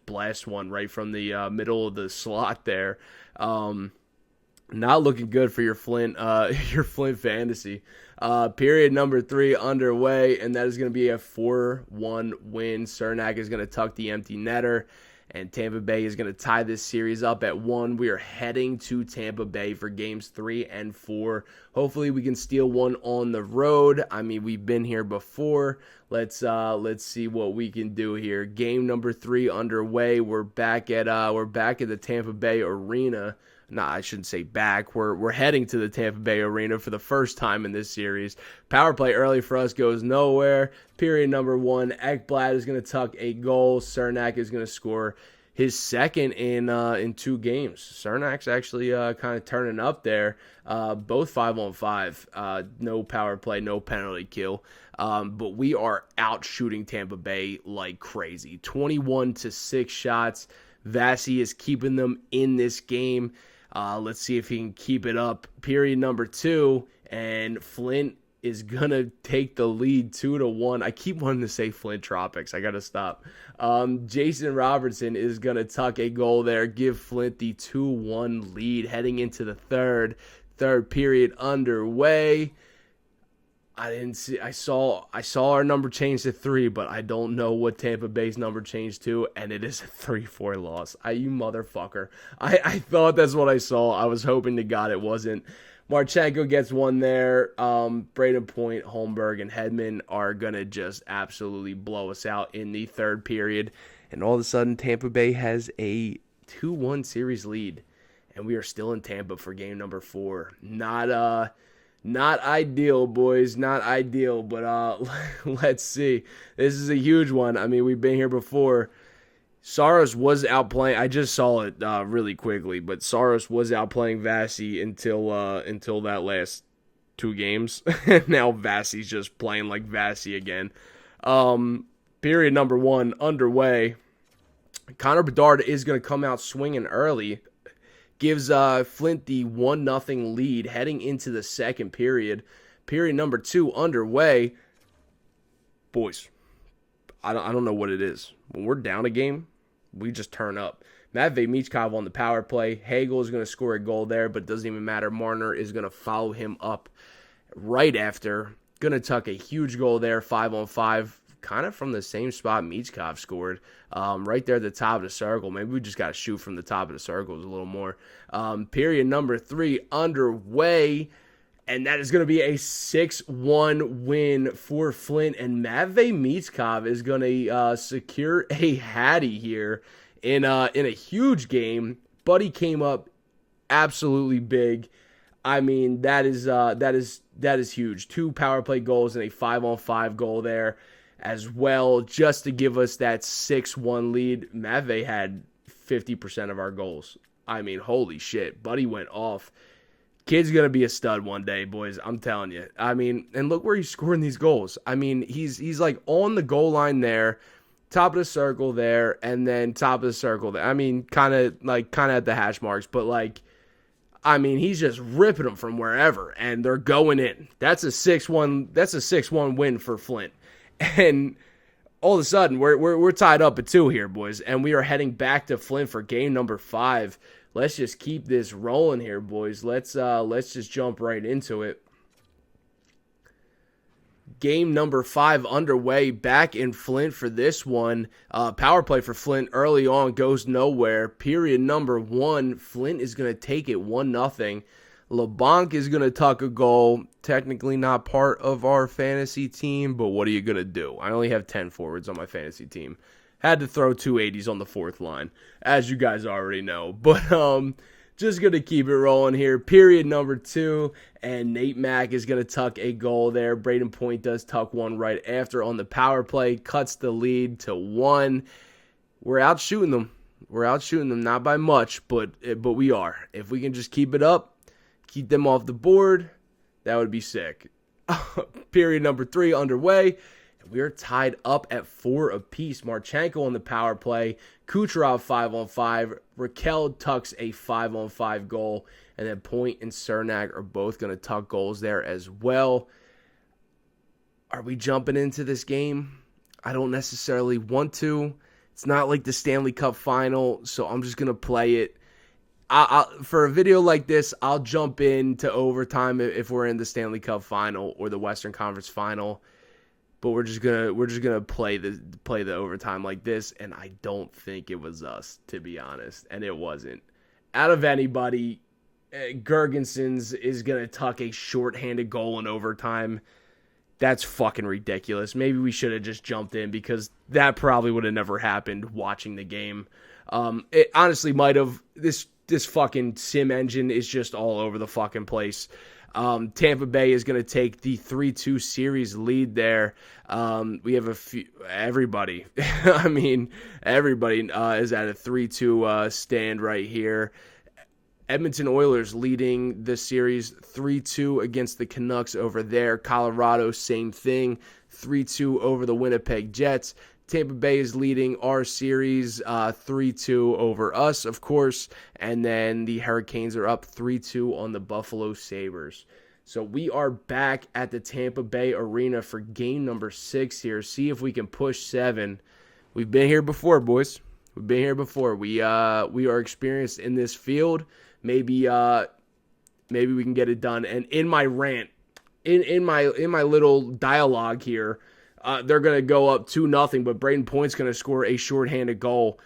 blast one right from the middle of the slot there. Not looking good for your Flint fantasy. Period number 3 underway, and that is going to be a 4-1 win. Cernak is going to tuck the empty netter, and Tampa Bay is going to tie this series up at 1. We are heading to Tampa Bay for games 3 and 4. Hopefully we can steal one on the road. I mean, we've been here before. Let's see what we can do here. Game number 3 underway. We're back at the Tampa Bay Arena. I shouldn't say back. We're heading to the Tampa Bay Arena for the first time in this series. Power play early for us goes nowhere. Period number 1. Ekblad is going to tuck a goal. Cernak is going to score his second in 2 games. Cernak's actually kind of turning up there. Both 5-on-5. No power play, no penalty kill. But we are out shooting Tampa Bay like crazy. 21-6 shots. Vasi is keeping them in this game. Let's see if he can keep it up. Period number 2, and Flint is going to take the lead 2-1. I keep wanting to say Flint Tropics. I got to stop. Jason Robertson is going to tuck a goal there, give Flint the 2-1 lead heading into the third period underway. I saw our number change to 3, but I don't know what Tampa Bay's number changed to, and it is a 3-4 loss. You motherfucker. I thought that's what I saw. I was hoping to God it wasn't. Marchenko gets one there. Brayden Point, Holmberg, and Hedman are going to just absolutely blow us out in the third period. And all of a sudden, Tampa Bay has a 2-1 series lead, and we are still in Tampa for game number 4. Not ideal, boys. Not ideal, but let's see. This is a huge one. I mean, we've been here before. Saros was outplaying. I just saw it really quickly, but Saros was outplaying Vasi until that last 2 games. Now Vasi's just playing like Vasi again. Period number 1 underway. Connor Bedard is going to come out swinging early. Gives Flint the 1-0 lead heading into the second period. Period number 2 underway. Boys, I don't know what it is. When we're down a game, we just turn up. Matvei Michkov on the power play. Hagel is going to score a goal there, but it doesn't even matter. Marner is going to follow him up right after. Going to tuck a huge goal there, 5-on-5. Kind of from the same spot Michkov scored, right there at the top of the circle. Maybe we just got to shoot from the top of the circles a little more. Period number 3 underway, and that is going to be a 6-1 win for Flint. And Matvei Michkov is going to secure a hattie here in a huge game. Buddy came up absolutely big. I mean, that is huge. 2 power play goals and a 5-on-5 goal there as well, just to give us that 6-1 lead. Matvei had 50% of our goals. I mean, holy shit. Buddy went off. Kid's going to be a stud one day, boys. I'm telling you. I mean, and look where he's scoring these goals. I mean, he's like on the goal line there, top of the circle there, and then top of the circle there. I mean, kind of at the hash marks, but like, I mean, he's just ripping them from wherever, and they're going in. That's a 6-1. That's a 6-1 win for Flint, and all of a sudden we're tied up at 2 here, boys, and we are heading back to Flint for game number 5. Let's just keep this rolling here, boys. Let's just jump right into it. Game number 5 underway back in Flint for this one. Power play for Flint early on goes nowhere. Period number 1, Flint is going to take it 1-0. LeBlanc is going to tuck a goal. Technically not part of our fantasy team, but what are you going to do? I only have 10 forwards on my fantasy team. Had to throw 280s on the 4th line, as you guys already know. But just going to keep it rolling here. Period number 2, and Nate Mack is going to tuck a goal there. Braden Point does tuck one right after on the power play. Cuts the lead to 1. We're out shooting them. We're out shooting them, not by much, but we are. If we can just keep it up, keep them off the board, that would be sick. Period number 3 underway. We're tied up at 4 apiece. Marchenko on the power play. Kucherov 5-on-5. Raquel tucks a 5-on-5 goal. And then Point and Cernak are both going to tuck goals there as well. Are we jumping into this game? I don't necessarily want to. It's not like the Stanley Cup final, so I'm just going to play it. For a video like this, I'll jump into overtime if we're in the Stanley Cup final or the Western Conference final. But we're just gonna play the overtime like this, and I don't think it was us, to be honest, and it wasn't. Out of anybody, Gergensons is gonna tuck a shorthanded goal in overtime. That's fucking ridiculous. Maybe we should have just jumped in because that probably would have never happened watching the game. It honestly might have. This fucking sim engine is just all over the fucking place. Tampa Bay is going to take the 3-2 series lead there. We have everybody. I mean, everybody is at a 3-2 stand right here. Edmonton Oilers leading the series 3-2 against the Canucks over there. Colorado, same thing, 3-2 over the Winnipeg Jets. Tampa Bay is leading our series 3-2 over us, of course, and then the Hurricanes are up 3-2 on the Buffalo Sabres. So we are back at the Tampa Bay Arena for game number 6 here. See if we can push 7. We've been here before, boys. We've been here before. We are experienced in this field. Maybe we can get it done. And in my rant, in my little dialogue here, they're going to go up 2-0, but Braden Point's going to score a shorthanded goal.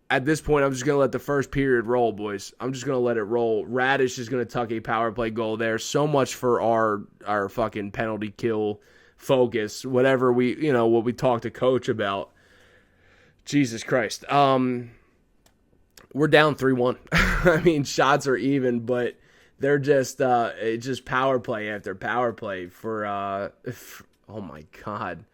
At this point, I'm just going to let the first period roll, boys. I'm just going to let it roll. Radish is going to tuck a power play goal there. So much for our fucking penalty kill focus, whatever what we talked to coach about. Jesus Christ. We're down 3-1. I mean, shots are even, but they're just power play after power play for oh my God.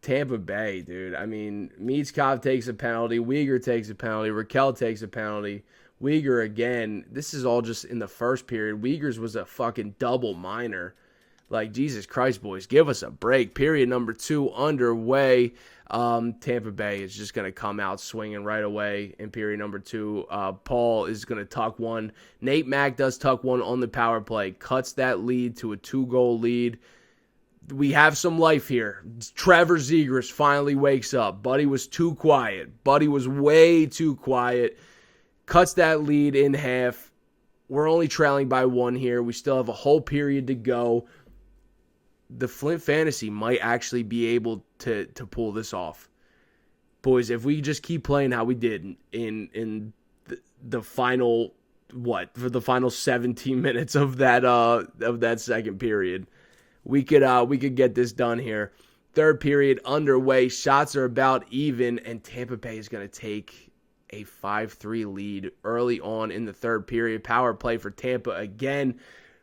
Tampa Bay, dude. I mean, Michkov takes a penalty. Weegar takes a penalty. Raquel takes a penalty. Weegar again. This is all just in the first period. Weegar's was a fucking double minor. Like, Jesus Christ, boys. Give us a break. Period number 2 underway. Tampa Bay is just going to come out swinging right away in period number 2. Paul is going to tuck one. Nate Mack does tuck one on the power play. Cuts that lead to a 2-goal lead. We have some life here. Trevor Zegras finally wakes up. Buddy was too quiet. Buddy was way too quiet. Cuts that lead in half. We're only trailing by 1 here. We still have a whole period to go. The Flint Fantasy might actually be able to pull this off. Boys, if we just keep playing how we did in the final, for the final 17 minutes of that second period, we could get this done here. Third period underway. Shots are about even, and Tampa Bay is going to take a 5-3 lead early on in the third period. Power play for Tampa again.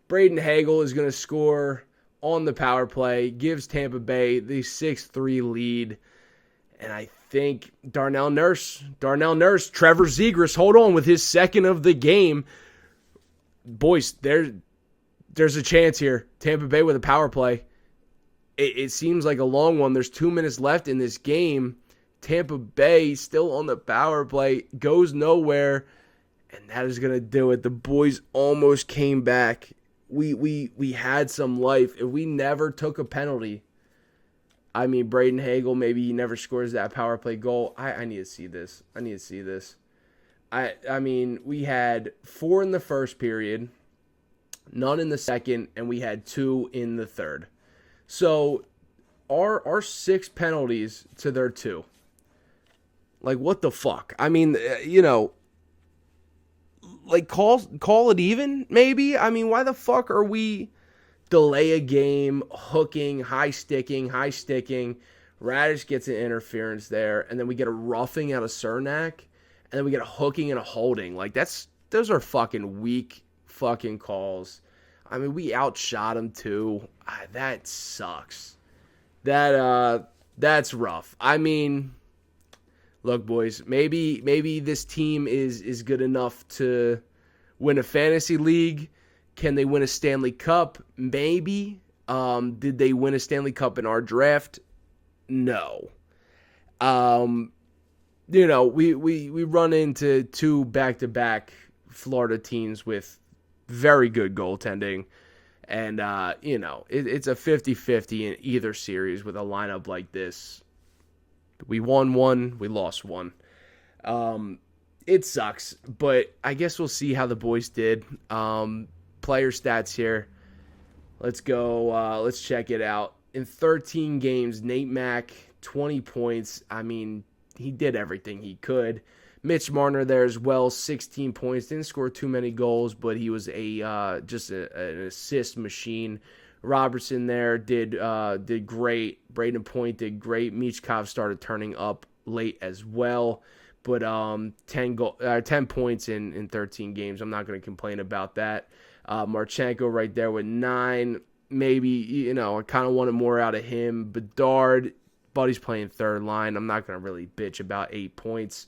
Braden Hagel is going to score on the power play. Gives Tampa Bay the 6-3 lead. And I think Darnell Nurse, Trevor Zegras, hold on, with his second of the game. Boys, there's a chance here. Tampa Bay with a power play. It seems like a long one. There's 2 minutes left in this game. Tampa Bay still on the power play, goes nowhere, and that is going to do it. The boys almost came back. We had some life. If we never took a penalty, I mean, Braden Hagel, maybe he never scores that power play goal. I need to see this. I mean, we had 4 in the first period, none in the second, and we had 2 in the third. So our 6 penalties to their 2. Like, what the fuck? I mean, like, call it even, maybe? I mean, why the fuck are we delay a game, hooking, high sticking? Radish gets an interference there, and then we get a roughing out of Cernak, and then we get a hooking and a holding. Like, those are fucking weak fucking calls. I mean, we outshot them too. That sucks. That's rough. I mean, look, boys, maybe this team is good enough to win a fantasy league. Can they win a Stanley Cup? Maybe. Did they win a Stanley Cup in our draft? No. We run into 2 back-to-back Florida teams with very good goaltending. And, it's a 50-50 in either series with a lineup like this. We won 1, we lost 1. It sucks, but I guess we'll see how the boys did. Player stats here. Let's go. Let's check it out. In 13 games, Nate Mack, 20 points. I mean, he did everything he could. Mitch Marner there as well, 16 points. Didn't score too many goals, but he was just an assist machine. Robertson there did great. Braden Point did great. Michkov started turning up late as well. But 10 points in 13 games. I'm not going to complain about that. Marchenko right there with 9. Maybe, I kind of wanted more out of him. Bedard, Buddy's playing third line. I'm not going to really bitch about 8 points.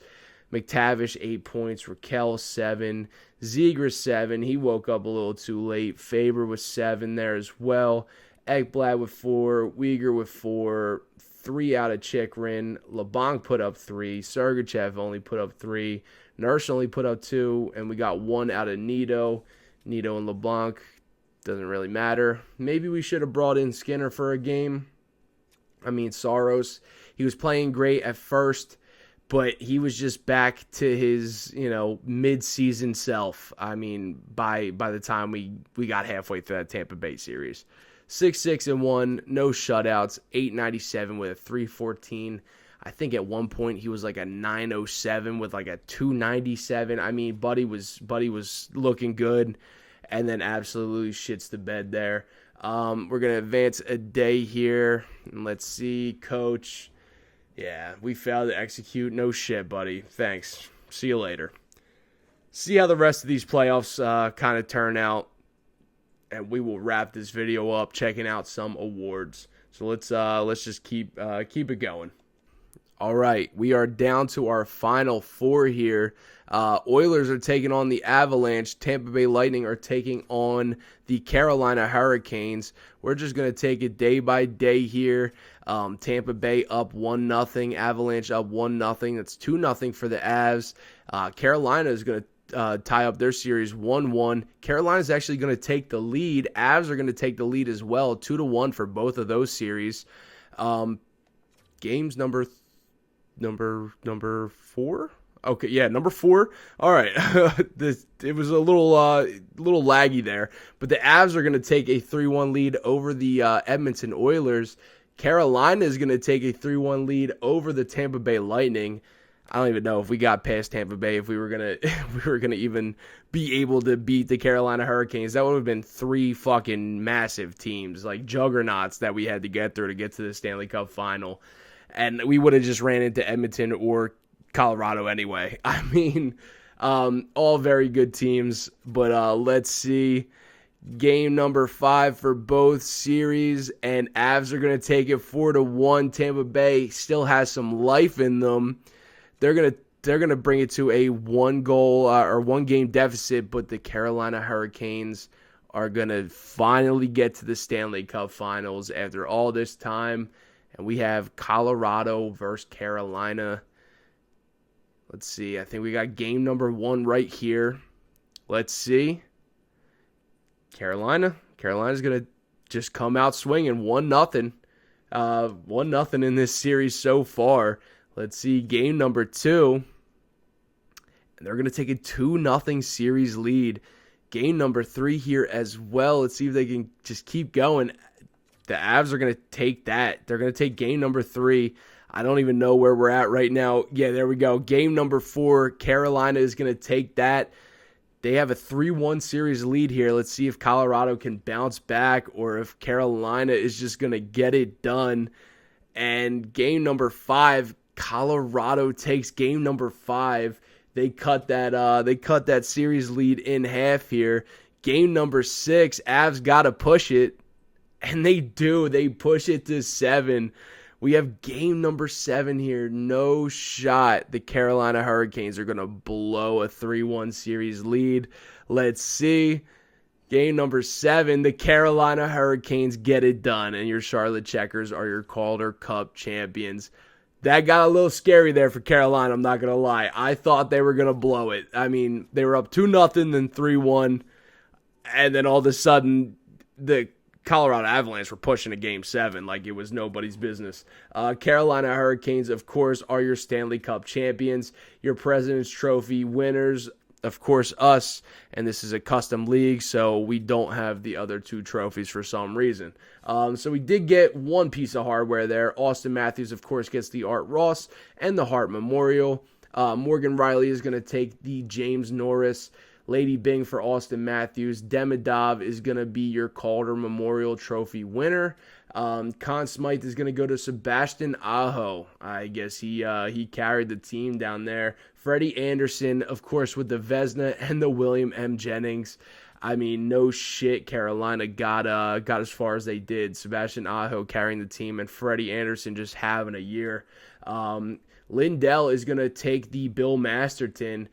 McTavish, 8 points. Raquel, 7. Zegras, 7. He woke up a little too late. Faber with 7 there as well. Ekblad with 4. Uyghur with 4. 3 out of Chikrin. LeBlanc put up 3. Sergachev only put up 3. Nurse only put up 2. And we got 1 out of Nito. Nito and LeBlanc. Doesn't really matter. Maybe we should have brought in Skinner for a game. I mean, Saros. He was playing great at first, but he was just back to his, mid-season self. I mean, by the time we got halfway through that Tampa Bay series. 6-6-1, no shutouts, 897 with a 314. I think at one point he was like a 907 with like a 297. I mean, Buddy was looking good, and then absolutely shits the bed there. We're going to advance a day here. And let's see, coach. Yeah, we failed to execute. No shit, buddy. Thanks. See you later. See how the rest of these playoffs kind of turn out. And we will wrap this video up checking out some awards. So let's just keep it going. All right, we are down to our final 4 here. Oilers are taking on the Avalanche. Tampa Bay Lightning are taking on the Carolina Hurricanes. We're just going to take it day by day here. Tampa Bay up 1-0. Avalanche up 1-0. That's 2-0 for the Avs. Carolina is going to tie up their series 1-1. Carolina is actually going to take the lead. Avs are going to take the lead as well, 2-1 for both of those series. Games number 4. Okay, yeah, number 4. All right, it was a little laggy there, but the Avs are going to take a 3-1 lead over the Edmonton Oilers. Carolina is going to take a 3-1 lead over the Tampa Bay Lightning. I don't even know if we got past Tampa Bay, if we were gonna even be able to beat the Carolina Hurricanes. That would have been 3 fucking massive teams, like juggernauts that we had to get through to get to the Stanley Cup final. And we would have just ran into Edmonton or Colorado anyway. I mean, all very good teams. But let's see. Game number 5 for both series. And Avs are going to take it 4-1. Tampa Bay still has some life in them. They're gonna bring it to a 1-goal or 1-game deficit. But the Carolina Hurricanes are going to finally get to the Stanley Cup Finals after all this time. And we have Colorado versus Carolina. Let's see. I think we got game number 1 right here. Let's see. Carolina's going to just come out swinging 1-0. 1-0 in this series so far. Let's see. Game number 2. And they're going to take a 2-0 series lead. Game number 3 here as well. Let's see if they can just keep going. The Avs are going to take that. They're going to take game number 3. I don't even know where we're at right now. Yeah, there we go. Game number 4. Carolina is going to take that. They have a 3-1 series lead here. Let's see if Colorado can bounce back or if Carolina is just going to get it done. And game number 5, Colorado takes game number 5. They cut that series lead in half here. Game number 6, Avs got to push it. And they do. They push it to 7. We have game number 7 here. No shot. The Carolina Hurricanes are going to blow a 3-1 series lead. Let's see. Game number 7. The Carolina Hurricanes get it done. And your Charlotte Checkers are your Calder Cup champions. That got a little scary there for Carolina, I'm not going to lie. I thought they were going to blow it. I mean, they were up 2-0, then 3-1. And then all of a sudden, the Colorado Avalanche were pushing to game 7 like it was nobody's business. Carolina Hurricanes, of course, are your Stanley Cup champions, your President's Trophy winners, of course, us. And this is a custom league, so we don't have the other 2 trophies for some reason. So we did get one piece of hardware there. Austin Matthews, of course, gets the Art Ross and the Hart Memorial. Morgan Riley is going to take the James Norris Lady Bing for Austin Matthews. Demidov is going to be your Calder Memorial Trophy winner. Conn Smythe is going to go to Sebastian Aho. I guess he carried the team down there. Freddie Anderson, of course, with the Vezina and the William M. Jennings. I mean, no shit, Carolina got as far as they did. Sebastian Aho carrying the team and Freddie Anderson just having a year. Lindell is going to take the Bill Masterton.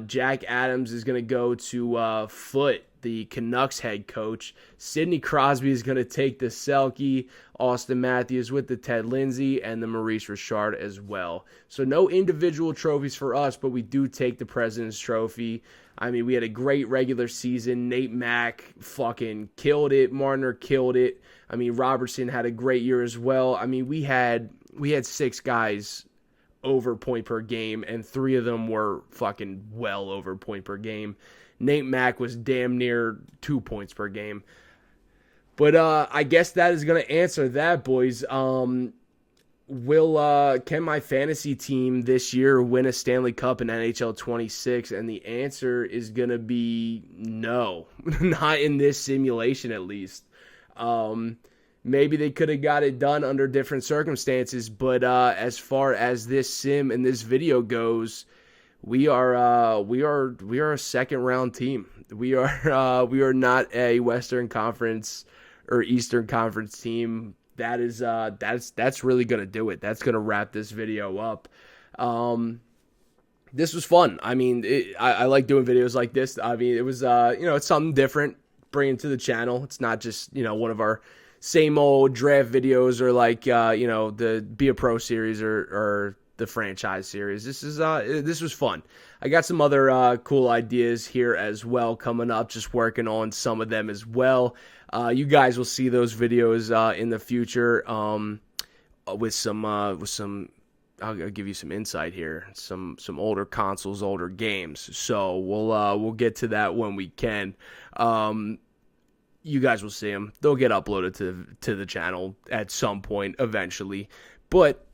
Jack Adams is going to go to Foote, the Canucks head coach. Sidney Crosby is going to take the Selke. Austin Matthews with the Ted Lindsay and the Maurice Richard as well. So no individual trophies for us, but we do take the President's Trophy. I mean, we had a great regular season. Nate Mack fucking killed it. Marner killed it. I mean, Robertson had a great year as well. I mean, we had 6 guys over point per game, and 3 of them were fucking well over point per game. Nate Mack was damn near 2 points per game. But I guess that is going to answer that, boys. Can my fantasy team this year win a Stanley Cup in NHL26? And the answer is going to be no. Not in this simulation, at least. Maybe they could have got it done under different circumstances, but as far as this sim and this video goes, we are a second round team. We are not a Western Conference or Eastern Conference team. That's really gonna do it. That's gonna wrap this video up. This was fun. I mean, I like doing videos like this. I mean, it was it's something different bringing to the channel. It's not just one of our same old draft videos or like the Be a Pro series or the franchise series. This was fun. I got some other cool ideas here as well coming up, just working on some of them as well. You guys will see those videos in the future with some I'll give you some insight here, some older consoles, older games. So we'll get to that when we can. You guys will see them. They'll get uploaded to the channel at some point eventually. But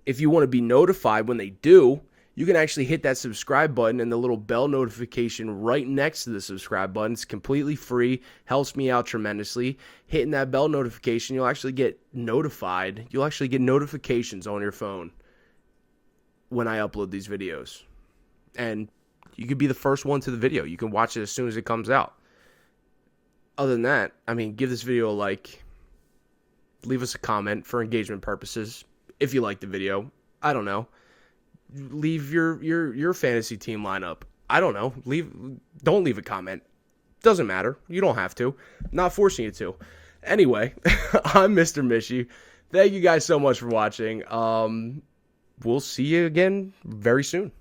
if you want to be notified when they do, you can actually hit that subscribe button and the little bell notification right next to the subscribe button. It's completely free. Helps me out tremendously. Hitting that bell notification, you'll actually get notified. You'll actually get notifications on your phone when I upload these videos. And you could be the first one to the video. You can watch it as soon as it comes out. Other than that, I mean, give this video a like. Leave us a comment for engagement purposes. If you like the video, I don't know. Leave your fantasy team lineup. I don't know. Don't leave a comment. Doesn't matter. You don't have to. I'm not forcing you to. Anyway, I'm Mr. Michy. Thank you guys so much for watching. We'll see you again very soon.